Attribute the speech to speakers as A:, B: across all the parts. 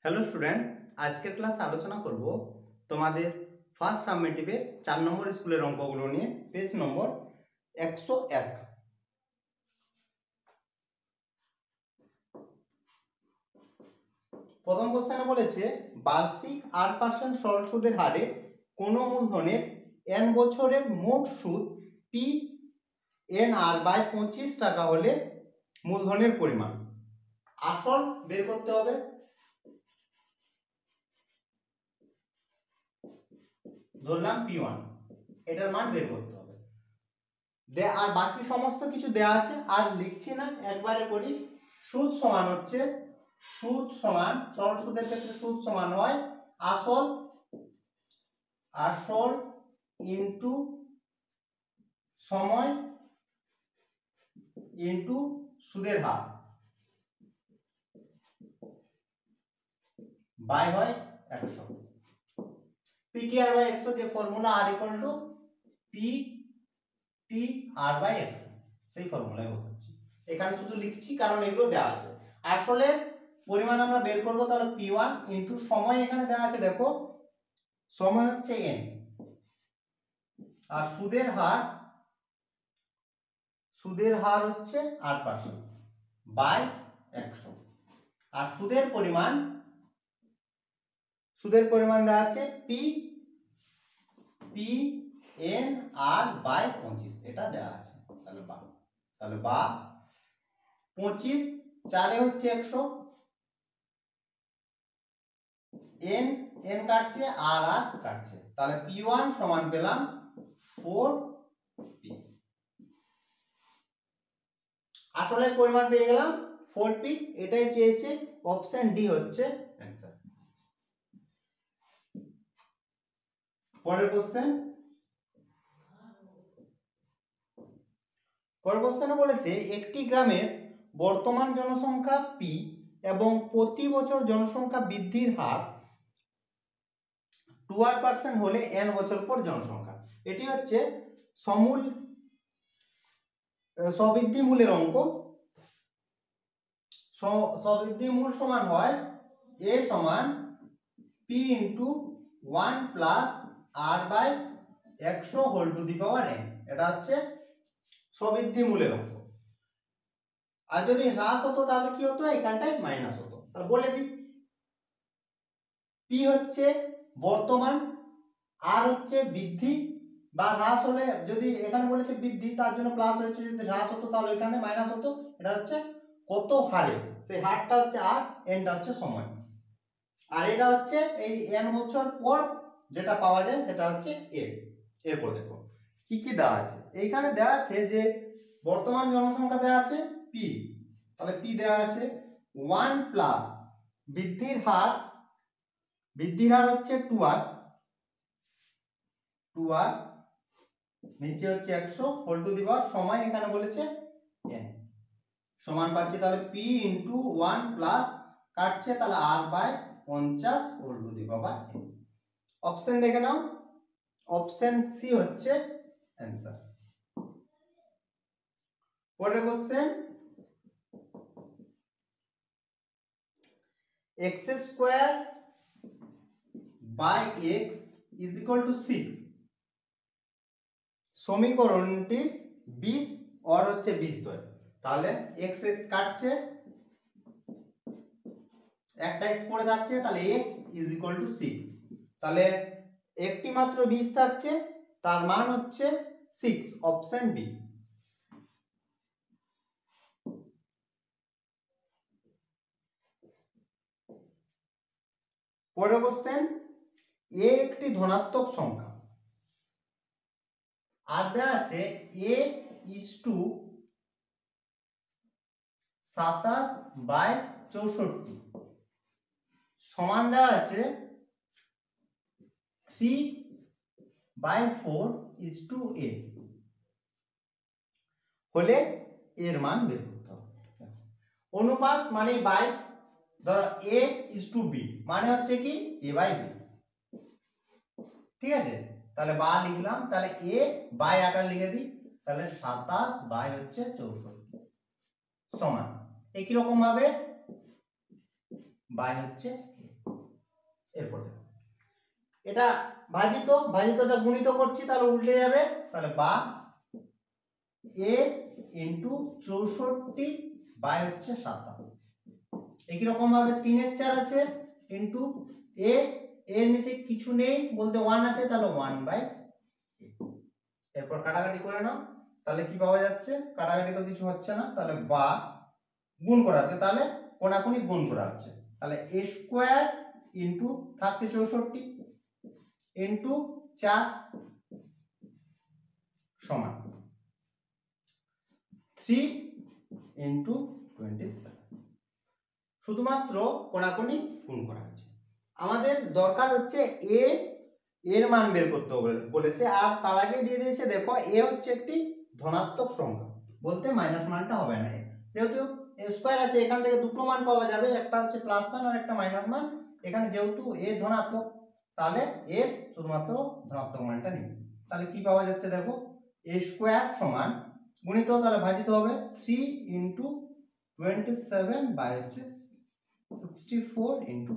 A: Hello student, আজকের ক্লাসে আলোচনা করব তোমাদের ফার্স্ট সাবমিটিভে 4 নম্বর স্কুলের অঙ্কগুলো নিয়ে। পেজ নম্বর 101। প্রথম কোশ্চেনে বলেছে বার্ষিক 8% সরল সুদের হারে কোনো মূলধনের n বছরের মোট সুদ PNR/25 টাকা হলে মূলধনের পরিমাণ। আসল বের করতে হবে, ধরলাম P1, এটার মান বের করতে হবে। আর বাকি সমস্ত কিছু দেয়া আছে, আর লিখছি না, একবারে করি। সুদ সমান হচ্ছে, সুদ সমান সরল সুদের ক্ষেত্রে সুদ সমান হয় আসল ইনটু সময় ইনটু সুদের হার বাই হয় 100। PTR/100 যে ফর্মুলা R = PTR/100, সেই ফর্মুলায় বসাচ্ছি। এখানে শুধু লিখছি কারণ এগুলো দেওয়া আছে। আসলে পরিমাণ আমরা বের করব, তাহলে P1 ইনটু সময় এখানে দেওয়া আছে, দেখো সময় হচ্ছে n, আর সুদের হার হচ্ছে 8% বাই 100। আর সুদের পরিমাণ দেওয়া আছে PNR/25, এটা দেওয়া আছে। তাহলে বা 25 4 হচ্ছে 100, n কাটছে আর কাটছে, তাহলে P1 সমান পেলাম 4P। আসলের পরিমাণ পেয়ে গেলাম 4P, এটাই চেয়েছে, অপশন ডি হচ্ছে অ্যানসার। পরের কোশ্চেনে বলেছে একটি গ্রামের বর্তমান জনসংখ্যা P এবং প্রতি বছর জনসংখ্যা বৃদ্ধির হার 12% হলে n বছর পর জনসংখ্যা। এটি হচ্ছে সবৃদ্ধি মূলের অঙ্ক। সবৃদ্ধি মূল সমান হয় a সমান p into 1 plus r/100 whole to the power n। এটা হচ্ছে সবৃদ্ধি মূলের অঙ্ক। আর যদি হ্রাস হতো তাহলে কি হতো, এখানটায় মাইনাস হতো। তাহলে বলে দিই, p হচ্ছে বর্তমান, আর হচ্ছে বৃদ্ধি বা হ্রাস হলে, যদি এখানে বলেছে বৃদ্ধি তার জন্য প্লাস হয়েছে, যদি হ্রাস হতো তাহলে এখানে মাইনাস হতো। এটা হচ্ছে কত হারে, সেই হারটা হচ্ছে আর, এনটা হচ্ছে সময়। আর এটা হচ্ছে এই n বছর পর যেটা পাওয়া যায় সেটা হচ্ছে a। এরপর দেখো কি কি দেওয়া আছে। এইখানে দেওয়া আছে যে বর্তমান জনসংখ্যা দেওয়া আছে p, তাহলে p দেওয়া আছে 1 প্লাস বৃদ্ধির হার হচ্ছে 2r, নিচে হচ্ছে 100 হোল টু দি পাওয়ার সময়, এখানে বলেছে n সমান পাচ্ছি, তাহলে p ইনটু 1 প্লাস কাটছে, তাহলে r/50 whole to the power n। Option দেখে নাও, অপশন সি হচ্ছে অ্যানসার। পরের কোশ্চেন, x² / x = 6 সমীকরণটি 20 আর হচ্ছে 20 তৈরি। তাহলে x কাটছে, একটা x পড়ে থাকছে, তাহলে x = 6। তাহলে একটি মাত্র 20 থাকছে, তার মান হচ্ছে 6, অপশন বি। পরের কোশ্চেন, a একটি ধনাত্মক সংখ্যা, আর দেওয়া আছে a = 27/64 সমান দেওয়া আছে 3/4:a হলে এর মান বের করতে হবে। অনুপাত মানে বাই, ধরো a:b মানে হচ্ছে কি a/b, ঠিক আছে। তাহলে বা লিখলাম, তাহলে a বাই আকার লিখে দিই, তাহলে 27/64 সমান একই রকম ভাবে বাই হচ্ছে a। এরপর দেখো এটা ভাজিতটা গুণিত করছি, তাহলে উল্টে যাবে, তাহলে বা a ইন্টু 64 বাই হচ্ছে 27। একই রকম ভাবে 3 এর 4 আছে ইন্টু a, এর নিচে কিছু নেই বলতে 1 আছে, তাহলে 1 বাই। এরপর কাটাকাটি করে নাও, তাহলে কি পাওয়া যাচ্ছে, কাটাকাটি তো কিছু হচ্ছে না, তাহলে বা গুণ করা আছে, তাহলে কোনাকুনি গুণ করা হচ্ছে, তাহলে a স্কয়ার ইন্টু থাকছে 64 ইন্টু 4 সমান 3 ইন্টু 27। শুধুমাত্র কোনাকুনি গুণ করা হচ্ছে। আমাদের দরকার হচ্ছে a এর মান বের করতে বলেছে, আর তার আগে দিয়ে দিয়েছে দেখো a হচ্ছে একটি ধনাত্মক সংখ্যা, বলতে মাইনাস মানটা হবে না, যেহেতু a স্কয়ার আছে এখান থেকে দুটো মান পাওয়া যাবে, একটা হচ্ছে প্লাস মান আর একটা মাইনাস মান। এখানে যেহেতু a ধনাত্মক, তাহলে এর শুধুমাত্র ধনাত্মক মানটা নিব। তাহলে কি পাওয়া যাচ্ছে দেখো, a স্কয়ার সমান গুণিত তাহলে ভাজিত হবে 3 ইন্টু 27 বাই হচ্ছে 64 ইন্টু।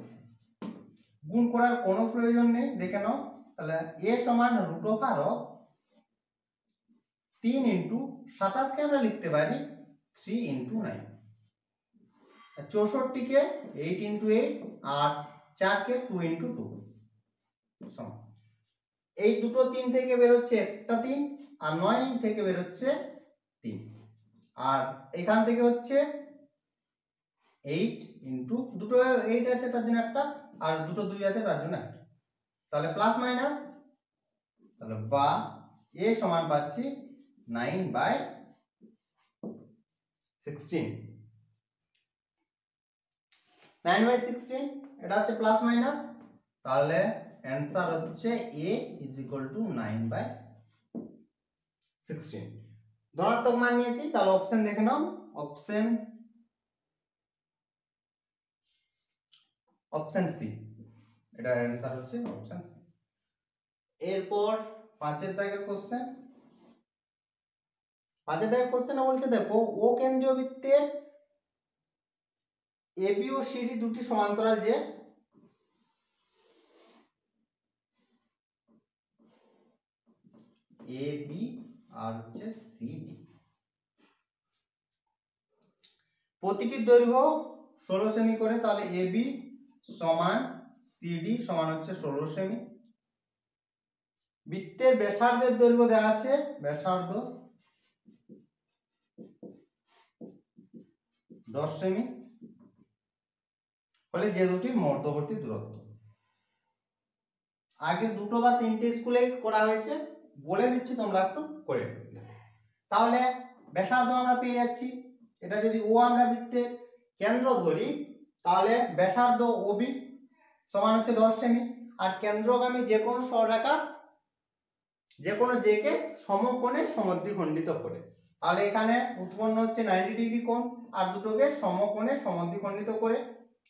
A: গুণ করার কোনো প্রয়োজন নেই, দেখে নাও, তাহলে a সমান রুট ওভার 3 ইন্টু 27 কে আমরা লিখতে পারি 3 ইন্টু 9, 64 কে 8 ইন্টু 8 আর 4 কে 2 ইন্টু 2 সমান। এই দুটো 3 থেকে বের হচ্ছে একটা 3, আর 9 থেকে বের হচ্ছে 3, আর এখান থেকে হচ্ছে 8 ইন্টু দুটো 8 আছে তার জন্য একটা, আর দুটো 2 আছে তার জন্য একটা, তাহলে প্লাস মাইনাস, তাহলে বা a সমান পাচ্ছি 9 বাই 16, 9 বাই 16, এটা হচ্ছে প্লাস মাইনাস, তাহলে অ্যানসার হচ্ছে a is equal to 9 by 16। ধনাত্মক মান নিয়েছি, তাহলে অপশন দেখে নাও, অপশন সি, এটা অ্যানসার হচ্ছে অপশন সি। এরপর 5 দাগের কোশ্চেন, 5 দাগের কোশ্চেনে বলছে দেখো ও কেন্দ্রীয় বৃত্তের এবি ও সিডি দুটি সমান্তরাল যে এবি আর হচ্ছে সিডি, প্রতিটির দৈর্ঘ্য 16 সেমি করে, তাহলে এবি সমান সিডি সমান হচ্ছে 16 সেমি। বৃত্তের ব্যাসার্ধের দৈর্ঘ্য দেওয়া আছে, ব্যাসার্ধ 10 সেমি হলে যে দুটির মধ্যবর্তী দূরত্ব। আগে দুটো বা তিনটে স্কুলে করা হয়েছে, বলে দিচ্ছি তোমরা একটু করে নেবে। তাহলে ব্যাসার্ধ আমরা পেয়ে যাচ্ছি, এটা যদি ও আমরা বৃত্তের কেন্দ্র ধরি, তাহলে ব্যাসার্ধ ওবি সমান হচ্ছে 10 সেমি, আর কেন্দ্রগামী যে কোনো সরলরেখা যে কোনো জেকে সমকোণে সমদ্বিখণ্ডিত করে, তাহলে এখানে উৎপন্ন হচ্ছে 90 ডিগ্রি কোণ, আর দুটোকে সমকোণে সমদ্বিখণ্ডিত করে,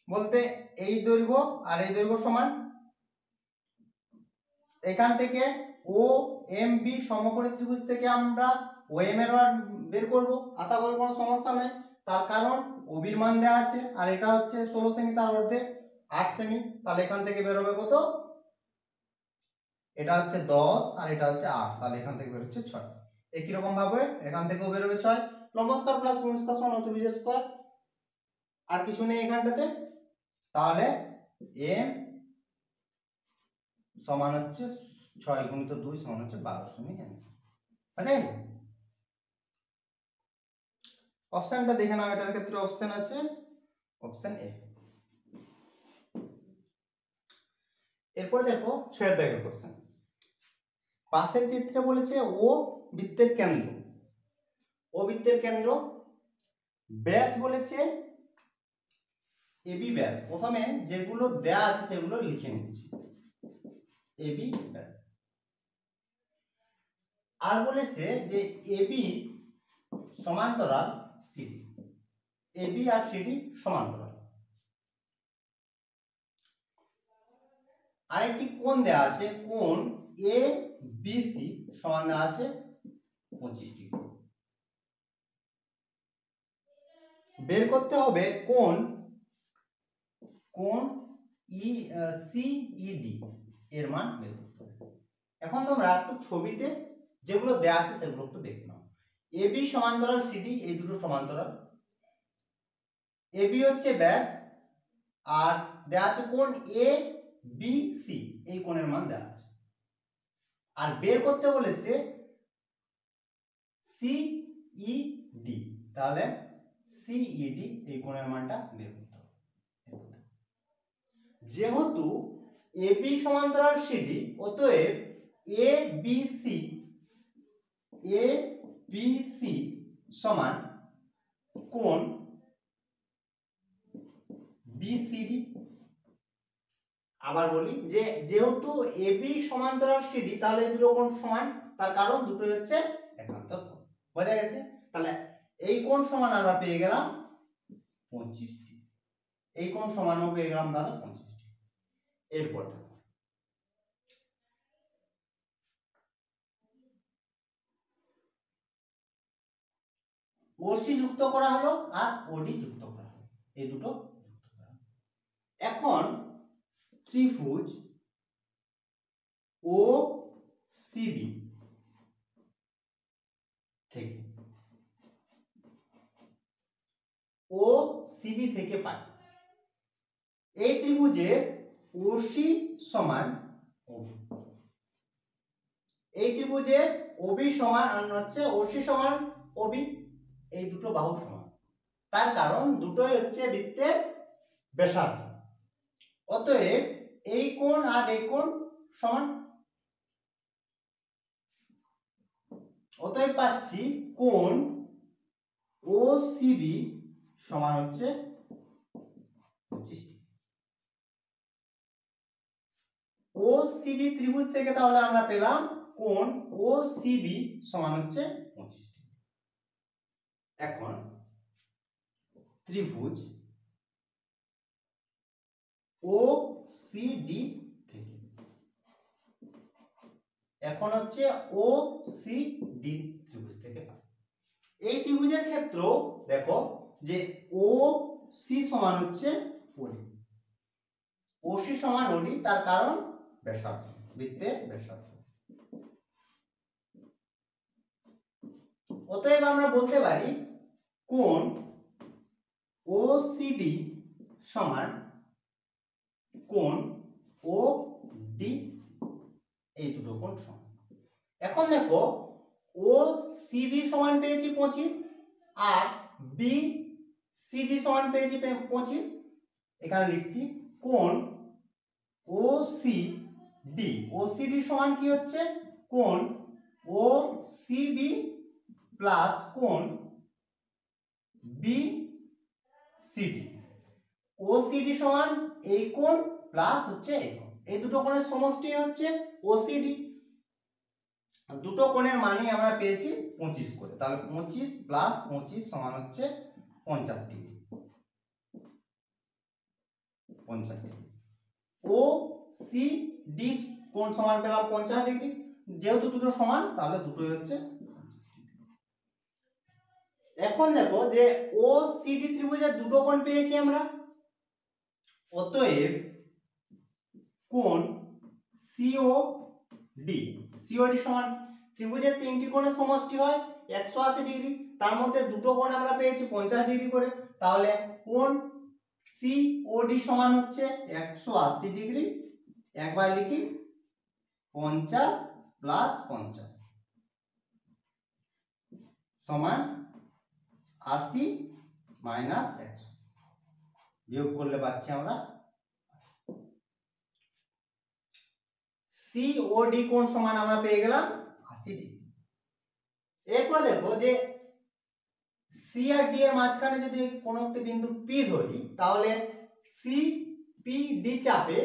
A: বলতে এই দৈর্ঘ্য আর এই দৈর্ঘ্য সমান। এখান থেকে ও এম বি সমকোণী ত্রিভুজ থেকে আমরা ও এম এর মান বের করব, আশা করি কোনো সমস্যা নাই, তার কারণ ওবির মান দেওয়া আছে, আর এটা হচ্ছে 16 সেমি, তার অর্ধেক 8 সেমি, তাহলে এখান থেকে বের হবে কত, এটা হচ্ছে 10 আর এটা হচ্ছে 8, তাহলে এখান থেকে বের হচ্ছে 6। একই রকম ভাবে এখান থেকেও বের হবে 6, লম্ব স্কয়ার প্লাস ভূমি স্কয়ার সমান অতিভুজ স্কয়ার, আর কিছু নেই এখানটাতে, তাহলে এম সমান হচ্ছে 6 গুণিত 2 সমান হচ্ছে 12 সেমি অ্যানসার। ওকে, অপশনটা দেখে নাও, এটার ক্ষেত্রে অপশন আছে অপশন এ। এরপর দেখো 6 দাগের কোশ্চেন, পাশের চিত্রে বলেছে ও বৃত্তের কেন্দ্র, ও বৃত্তের কেন্দ্র ব্যাস বলেছে এবি ব্যাস, প্রথমে যেগুলো দেয়া আছে সেগুলো লিখে নিচ্ছি, এবি ব্যাস, আর বলেছে যে এবি সমান্তরাল সিডি, এবি আর সিডি সমান্তরাল, আরেকটি কোণ দেয়া আছে, কোণ এ বি সি সমান দেওয়া আছে 25 ডিগ্রি। বের করতে হবে কোণ সিইডি এর মান বের করতে হবে। এখন তোমরা একটু ছবিতে যেগুলো দেয়া আছে সেগুলো একটু দেখে নাও। এবি সমান্তরাল সিডি, এই দুটো সমান্তরাল। এবি হচ্ছে ব্যাস, আর দেয়া আছে কোণ এ বি সি, এই কোণের মান দেয়া আছে। আর বের করতে বলেছে সিইডি, তাহলে সিইডি এই কোণের মানটা বের করতে হবে। যেহেতু এবি সমান্তরাল সিডি, অতএব এ বি সি সমান কোণ বিসিডি। আবার বলি যে যেহেতু এবি সমান্তরাল সিডি, তাহলে এই দুটো কোণ সমান, তার কারণ দুটো হচ্ছে একান্তর কোণ। বোঝা গেছে? তাহলে এই কোণ সমান আমরা পেয়ে গেলাম 25 ডিগ্রি, এই কোণ সমানও পেয়ে গেলাম তাহলে 25 ডিগ্রি। এরপর দেখো ওসি যুক্ত করা হলো আর ওডি যুক্ত করা হলো, এই দুটো যুক্ত করা হলো। এখন ত্রিভুজ ও সিবি থেকে পাই এই ত্রিভুজের ওসি সমান ওবি, এই ত্রিভুজের ওবি সমান হচ্ছে ওসি সমান ওবি, এই দুটো বাহু সমান। তার কারণ দুটোই হচ্ছে বৃত্তের ব্যাসার্ধ। অতএব এই কোণ আর এই কোণ সমান। অতএব পাচ্ছি কোণ ওসিবি সমান হচ্ছে 25 ডিগ্রি। ওসিবি ত্রিভুজ থেকে তাহলে আমরা পেলাম কোণ ওসিবি সমান হচ্ছে 25 ডিগ্রি। এখন ত্রিভুজ ওসিডি থেকে, এখন হচ্ছে ওসিডি ত্রিভুজ থেকে পাই। এই ত্রিভুজের ক্ষেত্র দেখো যে ওসি সমান হচ্ছে ওডি, ওসি সমান ওডি, তার কারণ ব্যাসার্ধ, বৃত্তের ব্যাসার্ধ। অতএব আমরা বলতে পারি কোণ ওসিডি সমান কোণ ওডিসি, এই দুটো কোণ সমান। এখন দেখো ওসিবি সমান পেয়েছি 25 আর বিসিডি সমান পেয়েছি 25। এখানে লিখছি কোণ ওসিডি, ওসিডি সমান কি হচ্ছে কোণ ওসিবি প্লাস কোণ বিসিডি। ওসিডি সমান এই কোণ প্লাস হচ্ছে এই কোণ, এই দুটো কোণের সমষ্টি হচ্ছে ওসিডি। দুটো কোণের মানই আমরা পেয়েছি 25 করে, তাহলে 25 প্লাস 25 সমান হচ্ছে 50 ডিগ্রি। 50 ডিগ্রি। ওসিডি কোণ সমান পেলাম 50 ডিগ্রি। যেহেতু দুটো সমান তাহলে দুটোই হচ্ছে। এখন দেখো যে ওসিডি ত্রিভুজের দুটো কোণ পেয়েছি আমরা, অতএব কোণ সিওডি, সিওডি সমান ত্রিভুজের তিনটি কোণের সমষ্টি হয় 180 ডিগ্রি, তার মধ্যে দুটো কোণ আমরা পেয়েছি 50 ডিগ্রি করে, তাহলে কোণ সিওডি সমান হচ্ছে 180 ডিগ্রি। একবার লিখি 50 প্লাস 50 সমান 80 মাইনাস 100, বিয়োগ করলে পাচ্ছি আমরা সিওডি কোণ সমান আমরা পেয়ে গেলাম 80 ডিগ্রি। এরপর দেখো যে সি আর ডি এর মাঝখানে যদি কোনো একটা বিন্দু পি ধরি, তাহলে সিপিডি চাপে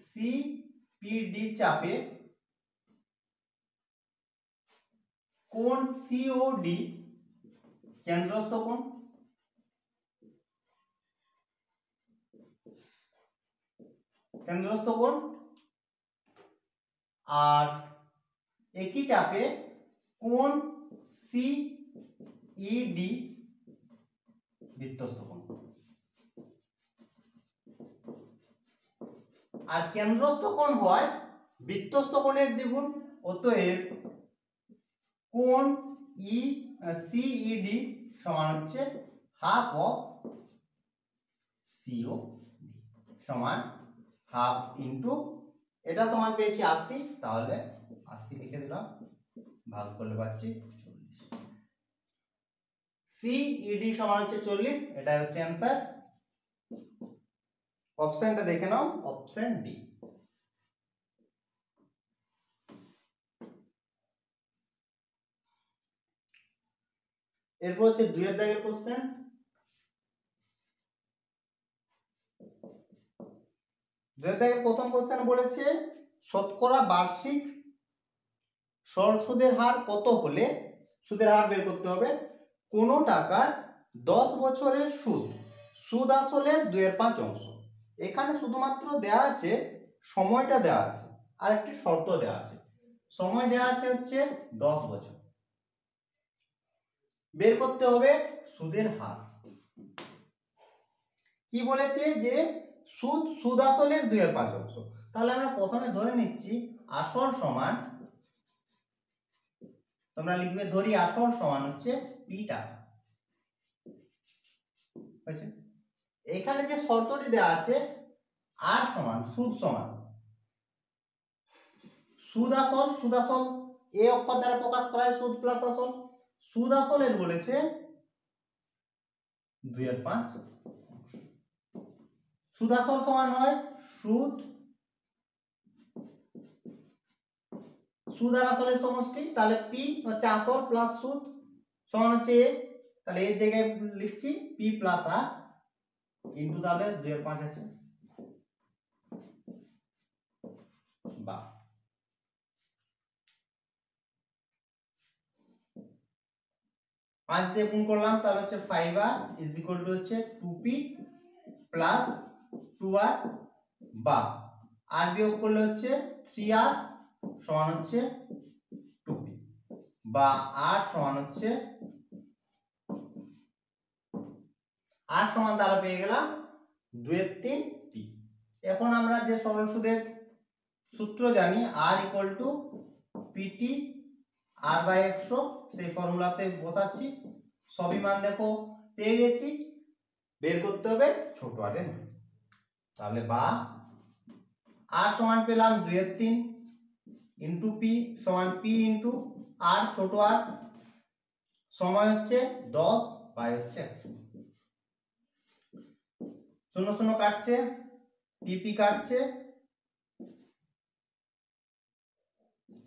A: সিপিডি চাপে কোণ সিওডি কেন্দ্রস্থ কোণ, কেন্দ্রস্থ কোণ, আর একই চাপে কোণ সিইডি বৃত্তস্থ কোণ। আর কেন্দ্রস্থ কোণ হয় বৃত্তস্থ কোণের দ্বিগুণ। অতএব কোণ সিইডি সমান হচ্ছে হাফ অফ সিও সমান হাফ ইন্টু, এটা সমান পেয়েছি 80, তাহলে 80 লিখে দিলাম, ভাগ করলে পাচ্ছি 40। সিইডি সমান হচ্ছে 40, এটাই হচ্ছে অ্যান্সার। অপশনটা দেখে নাও, অপশন ডি। এরপর হচ্ছে 2 এর দাগের কোশ্চেন। 2 এর দাগের প্রথম কোশ্চেন বলেছে শতকরা বার্ষিক সরল সুদের হার কত হলে সুদের হার বের করতে হবে। কোন টাকার 10 বছরের সুদ আসলের 2/5 অংশ। এখানে শুধুমাত্র দেয়া আছে সময়টা দেয়া আছে আর একটি শর্ত দেয়া আছে। সময় দেয়া আছে হচ্ছে 10 বছর, বের করতে হবে সুদের হার। কি বলেছে যে সুদ আসলের 2/5 অংশ। তাহলে আমরা প্রথমে ধরে নিচ্ছি আসল সমান, তোমরা লিখবে ধরি আসল সমান হচ্ছে পি টাকা। হয়েছে? এখানে যে শর্তটি দেওয়া আছে আর সমান সুদ সমান সুদ আসল এ অক্ষর দ্বারা প্রকাশ করা হয় সুদ প্লাস আসল। সুদ আসলের বলেছে 2/5। সুদ আসল সমান হয় সুদ আর আসলের সমষ্টি, তাহলে পি হচ্ছে আসল প্লাস সুদ সমান হচ্ছে এ, তাহলে এই জায়গায় লিখছি পি প্লাস আর ইন্টু, তাহলে 2/5 আছে বা 5 দিয়ে গুণ করলাম, তাহলে হচ্ছে 5r ইজ ইকুয়াল টু হচ্ছে 2p প্লাস 2r বা আর বিয়োগ করলে হচ্ছে 3r সমান হচ্ছে 2p বা r সমান হচ্ছে r সমান তাহলে পেয়ে গেলাম 2/3p। এখন আমরা যে সরল সুদের সূত্র জানি r equal to pt r/100, সেই ফর্মুলাতে বসাচ্ছি। সবই মান দেখো পেয়ে গেছি, বের করতে হবে ছোট r এর মান। তাহলে বা r সমান পেলাম 2/3 ইন্টু p সমান p ইন্টু r ছোট r, সময় হচ্ছে 10 বাই হচ্ছে 100, 0 0 কাটছে, pp কাটছে,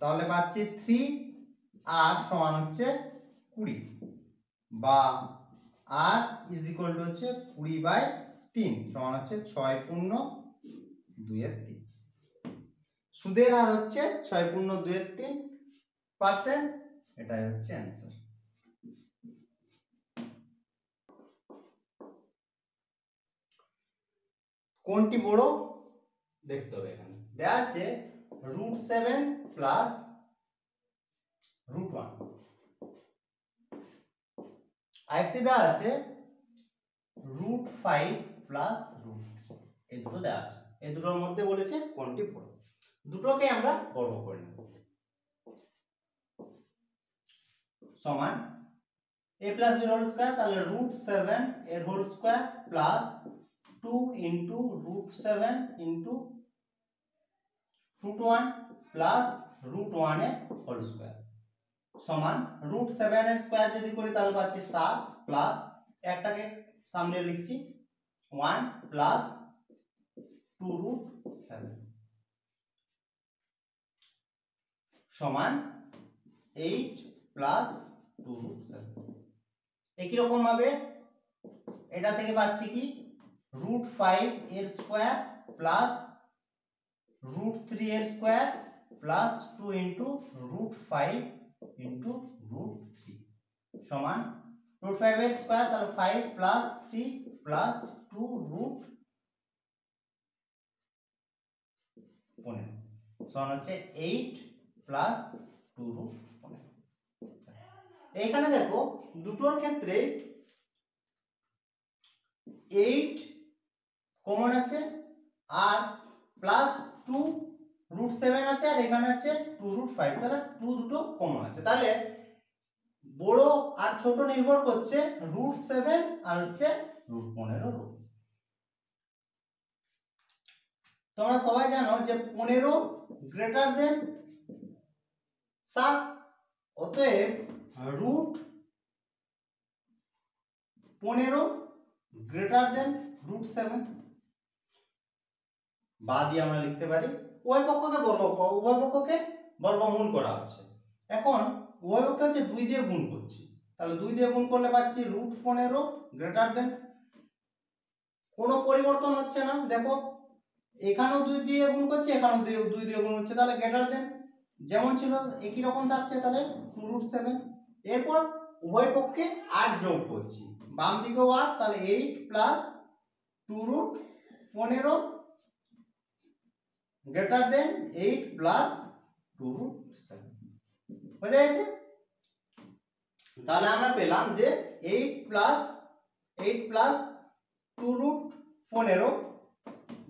A: তাহলে পাচ্ছি 3r সমান হচ্ছে 20 বা r ইজ ইকুয়াল টু হচ্ছে 20/3 সমান হচ্ছে 6 পূর্ণ 2/3। সুদের হার হচ্ছে 6 পূর্ণ 2/3%, এটাই হচ্ছে অ্যান্সার। কোনটি বড় দেখতে হবে। এখানে দেয়া আছে √7 প্লাস √1, আরেকটি দেওয়া আছে √5 প্লাস √3। এই দুটো দেওয়া আছে, এই দুটোর মধ্যে বলেছে কোনটি বড়। দুটোকে আমরা বর্গ করে নেব। সমান a plus b whole square, তাহলে √7 এর whole square plus 2 into √7 into √1 plus √1 এর হোল স্কয়ার সমান √7 এর স্কয়ার যদি করি তাহলে পাচ্ছি 7 প্লাস একটাকে সামনে লিখছি 1 প্লাস 2√7 সমান 8 প্লাস 2√7। একই রকম ভাবে এটা থেকে পাচ্ছি কি √5 এর স্কয়ার প্লাস √3 এর স্কয়ার প্লাস 2 ইনটু √5 ইনটু √3 সমান √5 এর স্কয়ার, তাহলে 5 প্লাস 3 প্লাস 2√15 সমান হচ্ছে 8 প্লাস 2√15। এইখানে দেখো দুটোর ক্ষেত্রে 8 কমন আছে আর প্লাস 2√7 আছে আর এখানে আছে 2√5, তাহলে 2 দুটো কমন আছে। তাহলে বড় আর ছোট নির্ভর করছে √7 আর হচ্ছে √15। তোমরা সবাই জানো যে 15 গ্রেটার দেন 7, অতএব √15 গ্রেটার দেন √7। বা দিয়ে আমরা লিখতে পারি উভয় পক্ষকে বর্গমূল করা হচ্ছে। এখন উভয় পক্ষে হচ্ছে 2 দিয়ে গুণ করছি, তাহলে 2 দিয়ে গুণ করলে পাচ্ছি √15 গ্রেটার দেন, কোনো পরিবর্তন হচ্ছে না। দেখো এখানেও 2 দিয়ে গুণ করছি, এখানেও 2 দিয়ে গুণ হচ্ছে, তাহলে গ্রেটার দেন যেমন ছিল একই রকম থাকছে, তাহলে 2√7। এরপর উভয় পক্ষে 8 যোগ করছি, বাম দিকেও 8, তাহলে 8 প্লাস 2√15 গ্রেটার দেন 8 প্লাস 2√7 হয়ে যাচ্ছে। তাহলে আমরা পেলাম যে 8 প্লাস 2√15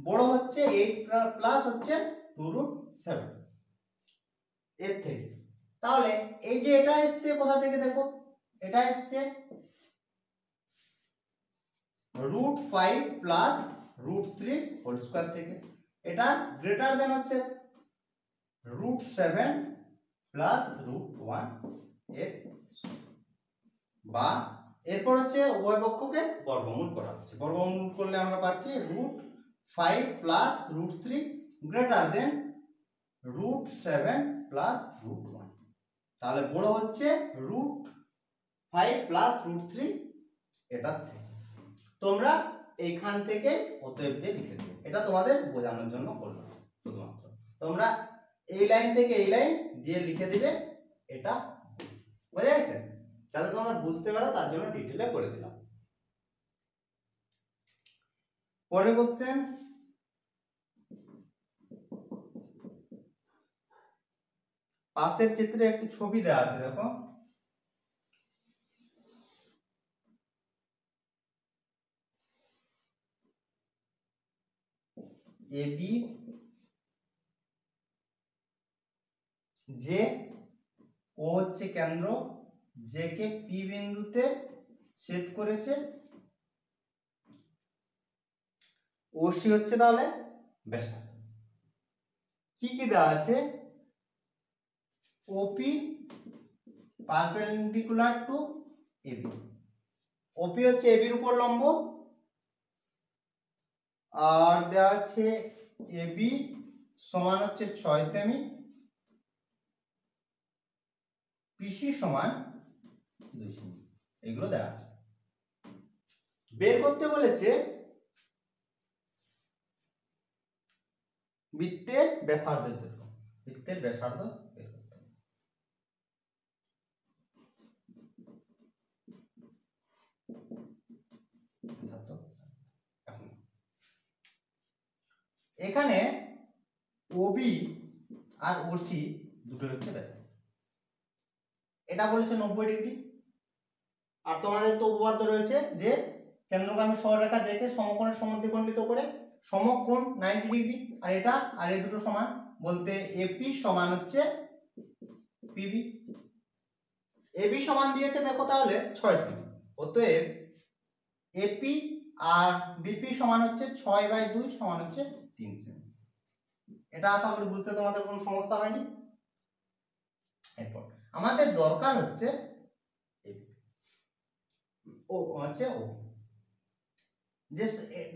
A: বড় হচ্ছে 8 প্লাস হচ্ছে 2√7 এর থেকে। তাহলে এই যে এটা এসছে কোথা থেকে, দেখো এটা এসছে √5 প্লাস √3 হোল স্কয়ার থেকে। এটা গ্রেটার দেন হচ্ছে √7 প্লাস √1 এর, বা এরপর হচ্ছে উভয় পক্ষকে বর্গমূল করা হচ্ছে। বর্গমূল করলে আমরা পাচ্ছি √5 প্লাস √3 গ্রেটার দেন √7 প্লাস √1। তাহলে বড় হচ্ছে √5 প্লাস √3 এটার থেকে। তোমরা এইখান থেকে অতএব দিয়ে লিখে দেবে, এটা তোমাদের বোঝানোর জন্য করলাম শুধুমাত্র। তোমরা এই লাইন থেকে এই লাইন দিয়ে লিখে দিবে, এটা বোঝা গেছে? যাতে তোমরা বুঝতে পারো তার জন্য ডিটেইলে করে দিলাম। পরের কোশ্চেন, পাশের চিত্রে একটি ছবি দেওয়া আছে, দেখো AB যে ও হচ্ছে কেন্দ্র, যে কে P বিন্দুতে ছেদ করেছে, OC হচ্ছে তাহলে ব্যাসার্ধ। কি কি দেওয়া আছে? OP perpendicular to AB, OP হচ্ছে AB এর উপর লম্ব, আর দেওয়া আছে AB সমান হচ্ছে 6 সেমি, PC সমান 2 সেমি, এগুলো দেওয়া আছে। বের করতে বলেছে বৃত্তের ব্যাসার্ধের দৈর্ঘ্য, বৃত্তের ব্যাসার্ধ বের করতে হবে। এখানে OB আর OC দুটো হচ্ছে ব্যাসার্ধ, এটা বলেছে 90 ডিগ্রি। আর তোমাদের তো উপপাদ্য রয়েছে যে কেন্দ্রগামী সরলরেখা দেখে সমকোণের সমদ্বিখণ্ডিত করে সমকোণ 90 ডিগ্রি, আর এটা আর এই দুটো সমান, বলতে AP সমান হচ্ছে PB। AB সমান দিয়েছে দেখো তাহলে 6 সেমি, অতএব AP আর BP সমান হচ্ছে 6/2 সমান হচ্ছে 3 সেমি। এটা আশা করি বুঝতে তোমাদের কোনো সমস্যা হয়নি। এরপর আমাদের দরকার হচ্ছে ও হচ্ছে ও, যে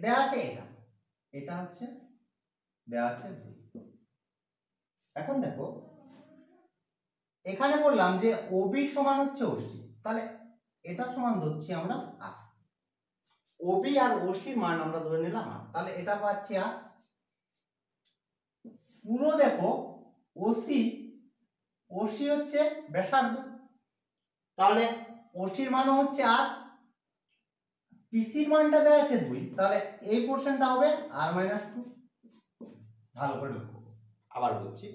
A: দেয়া আছে এটা, এটা হচ্ছে দেয়া আছে 2। এখন দেখো এখানে বললাম যে OB সমান হচ্ছে OC, তাহলে এটা সমান ধরছি আমরা আর, OB আর OC এর মান আমরা ধরে নিলাম আর, তাহলে এটা পাচ্ছি আর। পুরো দেখো OC হচ্ছে ব্যাসার্ধ, তাহলে OC এর মানও হচ্ছে আর, PC এর মানটা দেওয়া আছে 2, তাহলে এই পোরশনটা হবে r-2। ভালো করে লক্ষ্য, আবার বলছি,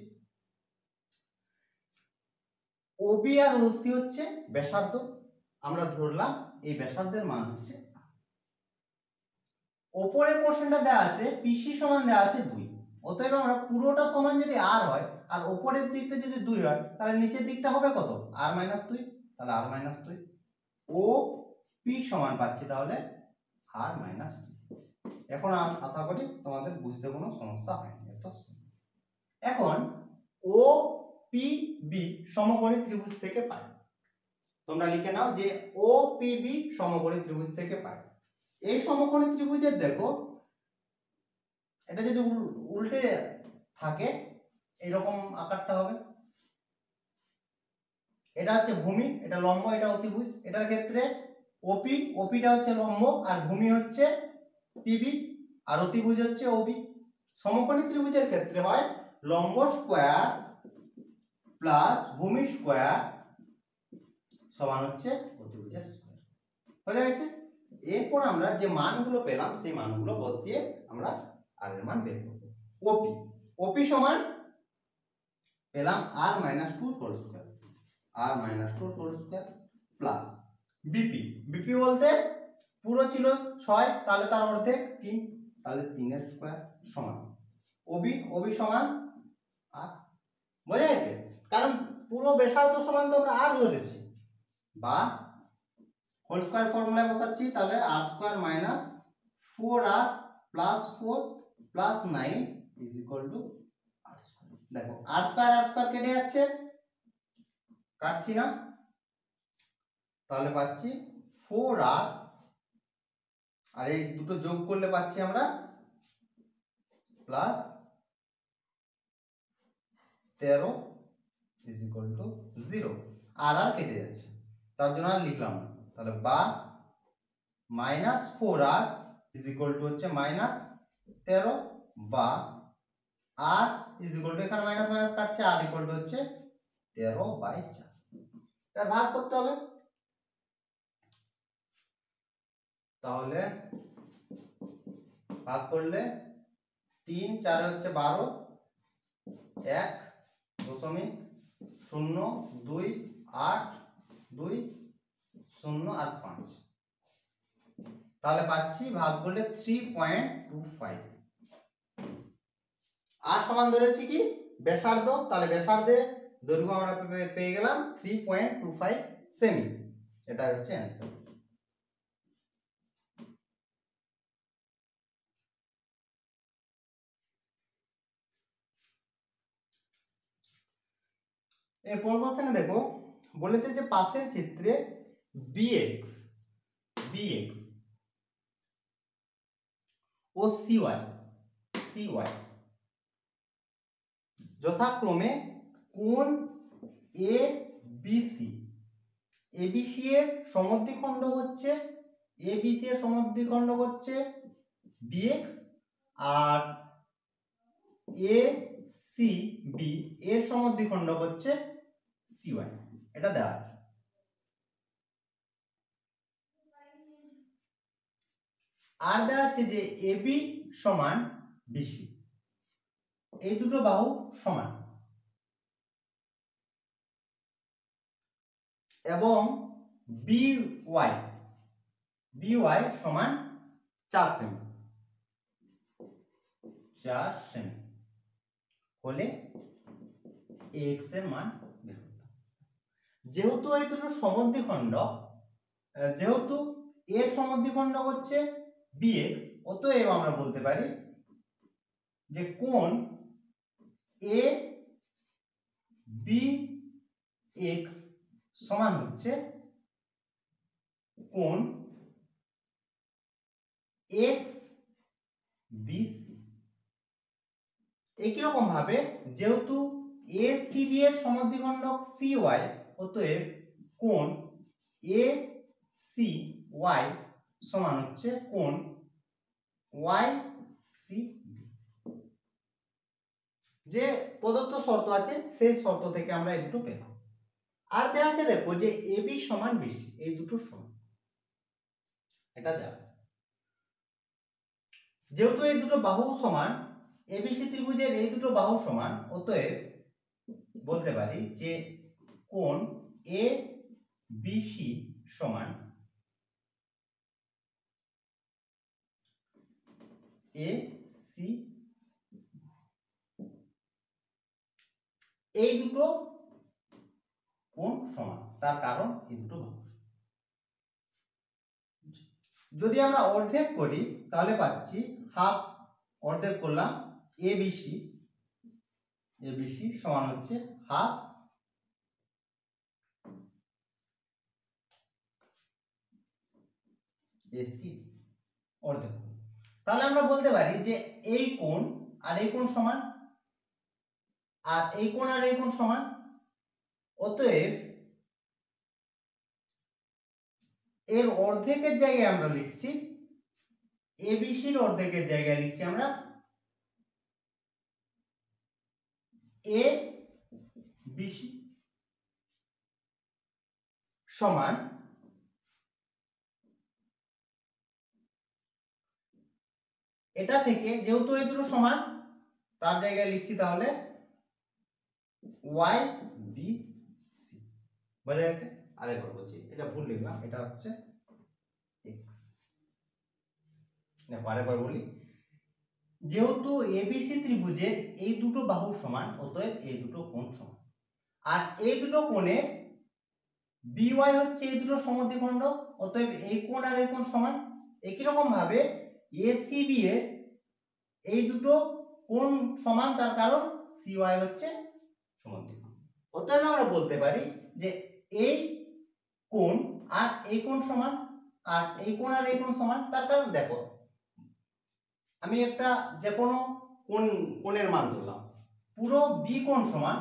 A: OB আর OC হচ্ছে ব্যাসার্ধ, আমরা ধরলাম এই ব্যাসার্ধের মান হচ্ছে r। উপরের পোরশনটা দেওয়া আছে PC সমান দেওয়া আছে 2, অতএব আমরা পুরোটা সমান যদি আর হয় আর উপরের দিকটা যদি 2 হয় তাহলে নিচের দিকটা হবে কত r - 2, তাহলে r - 2 ও পি সমান পাচ্ছি তাহলে r - 2। এখন আশা করি তোমাদের বুঝতে কোনো সমস্যা হয়নি। এখন ও পি বি সমকোণী ত্রিভুজ থেকে পাই, তোমরা লিখে নাও যে ও পি বি সমকোণী ত্রিভুজ থেকে পাই। এই সমকোণী ত্রিভুজের দেখো এটা যদি উল্টে থাকে এরকম আকারটা হবে, এটা হচ্ছে ভূমি, এটা লম্ব, এটা অতিভুজ। এটার ক্ষেত্রে ওপি, ওপিটা হচ্ছে লম্ব আর ভূমি হচ্ছে পিবি আর অতিভুজ হচ্ছে ওবি। সমকোণী ত্রিভুজের ক্ষেত্রে হয় লম্ব স্কয়ার প্লাস ভূমি স্কয়ার সমান হচ্ছে অতিভুজের স্কয়ার। হয়ে গেছে। এরপর আমরা যে মানগুলো পেলাম সেই মানগুলো বসিয়ে আমরা আর এর মান বের করব। ওপি, ওপি সমান পেলাম r - 2 whole square, r - 2 whole square plus BP, BP বলতে পুরো ছিল 6 তাহলে তার অর্ধেক 3, তাহলে 3 এর স্কয়ার সমান ওবি, ওবি সমান r। বোঝা গেছে? কারণ পুরো ব্যাসার্ধ সমান তো আমরা r ধরেছি, বা হোল স্কয়ার ফর্মুলায় বসাচ্ছি, তাহলে r square minus 4r plus 4 plus 9 is equal two r square. দেখো r স্কয়ার কেটে যাচ্ছে, কাটছি না, তাহলে পাচ্ছি 4r আর এই দুটো যোগ করলে পাচ্ছি আমরা প্লাস 13 ইজ ইকুয়াল টু 0। আর আর কেটে যাচ্ছে তার জন্য আর লিখলাম না, তাহলে বা minus 4r is equal two হচ্ছে মাইনাস 13 বা আর ইজ ইকুয়াল টু এখানে মাইনাস মাইনাস কাটছে, আর ইকুয়াল টু হচ্ছে 13/4। এবার ভাগ করতে হবে, তাহলে ভাগ করলে 3 4 হচ্ছে 12, 1.028 2 আর 5, তাহলে পাচ্ছি ভাগ করলে 3.25। আর সমান ধরেছি কি ব্যাসার্ধ, তাহলে ব্যাসার্ধের দৈর্ঘ্য আমরা পেয়ে গেলাম 3.25 সেমি। এটা হচ্ছে অ্যান্সার। এরপর কোশ্চেনে দেখো বলেছে যে পাশের চিত্রে bx ও cy যথাক্রমে কোণ ABC এর সমদ্বিখণ্ড হচ্ছে bx আর ACB এর সমদ্বিখণ্ড হচ্ছে cy। এটা দেওয়া আছে। আর দেওয়া আছে যে AB সমান BC, এই দুটো বাহু সমান এবং BY সমান 4 সেমি, 4 সেমি হলে x এর মান বের করতে হবে। যেহেতু এই দুটো সমদ্বিখণ্ড, যেহেতু এর সমদ্বিখণ্ড হচ্ছে bx, অতএব আমরা বলতে পারি যে কোণ ABX সমান হচ্ছে কোণ XBC। একই রকম ভাবে যেহেতু ACB এর সমদ্বিখণ্ড CY, অতএব কোণ ACY সমান হচ্ছে কোণ YCB। যে প্রদত্ত শর্ত আছে সেই শর্ত থেকে আমরা এই দুটো পেলাম। আর দেওয়া আছে দেখো যে AB সমান BC, এই দুটো সমান, এটা দেওয়া আছে। যেহেতু এই দুটো বাহু সমান, ABC ত্রিভুজের এই দুটো বাহু সমান, অতএব বলতে পারি যে কোণ ABC সমান AC এই দুটো কোণ সমান, তার কারণ এই দুটো বাহু। যদি আমরা অর্ধেক করি তাহলে পাচ্ছি হাফ, অর্ধেক করলাম এবিসি, এবিসি সমান হচ্ছে হাফ এসি, অর্ধেক। তাহলে আমরা বলতে পারি যে এই কোণ আর এই কোণ সমান, আর এই কোণ আর এই কোণ সমান, অতএব এর অর্ধেকের জায়গায় আমরা লিখছি, এবিসির অর্ধেকের জায়গায় লিখছি আমরা এ বিসি সমান এটা থেকে, যেহেতু এই দুটো সমান তার জায়গায় লিখছি তাহলে ওয়াই বি সি। বোঝা গেছে? আরেকবার বলছি, এটা ভুল লিখলাম, এটা হচ্ছে এক্স। আরেকবার বলি, যেহেতু এবিসি ত্রিভুজের এই দুটো বাহু সমান, অতএব এই দুটো কোণ সমান। আর এই দুটো কোণে বিওয়াই হচ্ছে এই দুটো সমদ্বিখণ্ড, অতএব এই কোণ আর এই কোণ সমান। একই রকম ভাবে এসিবি এর এই দুটো কোণ সমান, তার কারণ সিওয়াই হচ্ছে সমদ্বিখণ্ড। অতএব আমরা বলতে পারি যে এই কোণ আর এই কোণ সমান, আর এই কোণ আর এই কোণ সমান। তার কারণ দেখো, আমি একটা যে কোনো কোণের মান ধরলাম, পুরো বি কোণ সমান,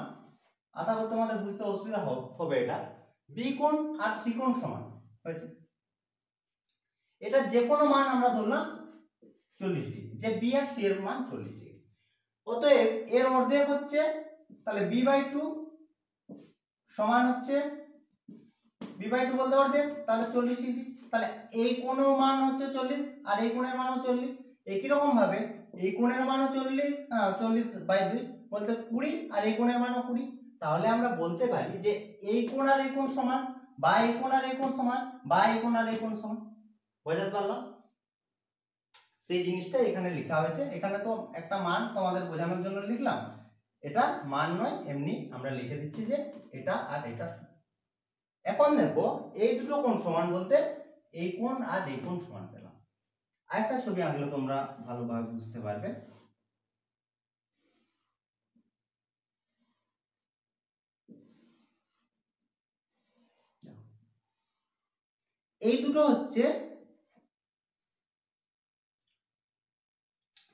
A: আশা করি তোমাদের বুঝতে অসুবিধা হবে, এটা বি কোণ আর সি কোণ সমান হয়েছে। এটা যে কোনো মান আমরা ধরলাম 40 ডিগ্রি, যে বি আর সি এর মান 40 ডিগ্রি। অতএব এর অর্ধেক হচ্ছে, তাহলে b/2 সমান হচ্ছে, b/2 বলতে অর্ধেক, তাহলে 40 ডিগ্রি। তাহলে এই কোণের মান হচ্ছে 40 আর এই কোণের মানও 40। একই রকম ভাবে এই কোণের মানও 40/2 বলতে 20, আর এই কোণের মানও 20। তাহলে আমরা বলতে পারি যে এই কোণ আর এই কোণ সমান, বা এই কোণ আর এই কোণ সমান, বা এই কোণ আর এই কোণ সমান। বোঝাতে পারলাম? সেই জিনিসটা এখানে লেখা হয়েছে। এখানে তো একটা মান তোমাদের বোঝানোর জন্য লিখলাম, এটা মান নয়, এমনি আমরা লিখে দিচ্ছি যে এটা আর এটা। এখন দেখো এই দুটো কোণ সমান বলতে এই কোণ আর এই কোণ সমান পেলাম। আরেকটা ছবি আঁকলে তোমরা ভালোভাবে বুঝতে পারবে। এই দুটো হচ্ছে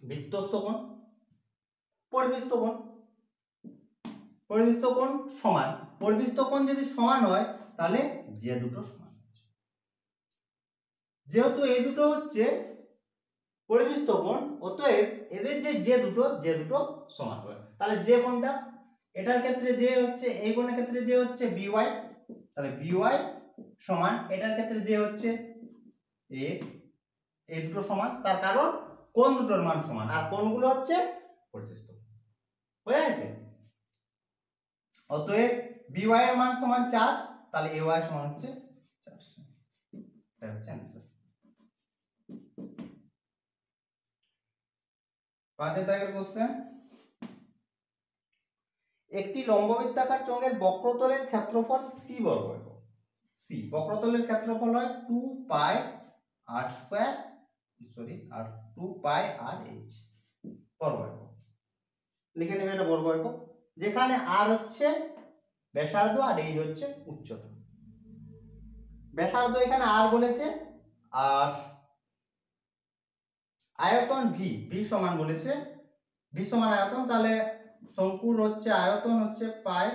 A: বৃত্তস্থ কোণ, পরিধিস্থ কোণ। পরিধিস্থ কোণ সমান, পরিধিস্থ কোণ যদি সমান হয় তাহলে যে দুটো সমান। যেহেতু এই দুটো হচ্ছে পরিধিস্থ কোণ, অতএব এদের যে দুটো সমান হবে। তাহলে যে কোণটা, এটার ক্ষেত্রে যে হচ্ছে, এই কোণের ক্ষেত্রে যে হচ্ছে বিওয়াই, তাহলে বিওয়াই সমান এটার ক্ষেত্রে যে হচ্ছে এক্স, এই দুটো সমান। তার কারণ কোণ দুটোর মান সমান, আর কোণগুলো হচ্ছে পরিধিস্থ। বোঝা গেছে? অতএব বিওয়াই এর মান সমান 4, তাহলে এওয়াই সমান হচ্ছে 400। এটা হচ্ছে आंसर। 5 দাগের কোশ্চেন, একটি লম্ববৃত্তাকার চোঙের বক্রতলের ক্ষেত্রফল সি বর্গ একক। সি বক্রতলের ক্ষেত্রফল হয় 2 পাই আর স্কয়ার, সরি আর 2 পাই আর এইচ বর্গ একক। লিখে নেবে এটা বর্গ একক, যেখানে আর হচ্ছে ব্যাসার্ধ আর এইচ হচ্ছে উচ্চতা। ব্যাসার্ধ এখানে আর বলেছে, আর আয়তন ভি, ভি সমান বলেছে, ভি সমান আয়তন। তাহলে শঙ্কুর হচ্ছে আয়তন হচ্ছে পাই,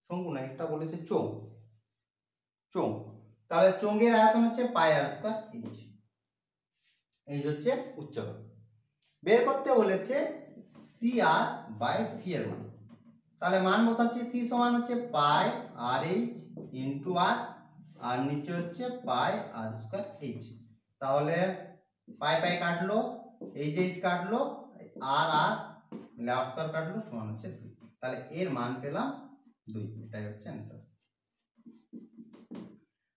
A: শঙ্কু না এটা বলেছে চোঙ, চোঙ। তাহলে চোঙের আয়তন হচ্ছে পাই আর স্কয়ার এইচ, এইচ হচ্ছে উচ্চতা। বের করতে বলেছে সি আর বাই ভি এর মান। তাহলে মান বসাচ্ছি, সি সমান হচ্ছে পাই আর এইচ ইন্টু আর, আর নিচে হচ্ছে পাই আর স্কয়ার এইচ। তাহলে পাই পাই কাটলো, এইচ এইচ কাটলো, আর আর মিলে আর স্কয়ার কাটলো, সমান হচ্ছে 2। তাহলে এর মান পেলাম 2। এটাই হচ্ছে आंसर।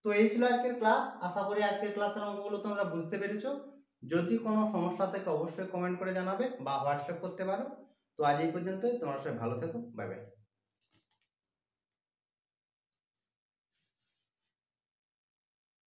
A: তো এই ছিল আজকের ক্লাস। আশা করি আজকের ক্লাসের অঙ্কগুলো তোমরা বুঝতে পেরেছো। যদি কোনো সমস্যা থাকে অবশ্যই কমেন্ট করে জানাবে বা হোয়াটসঅ্যাপ করতে পারো। তো আজ এই পর্যন্তই, তোমরা সবাই ভালো থেকো, বাই বাই।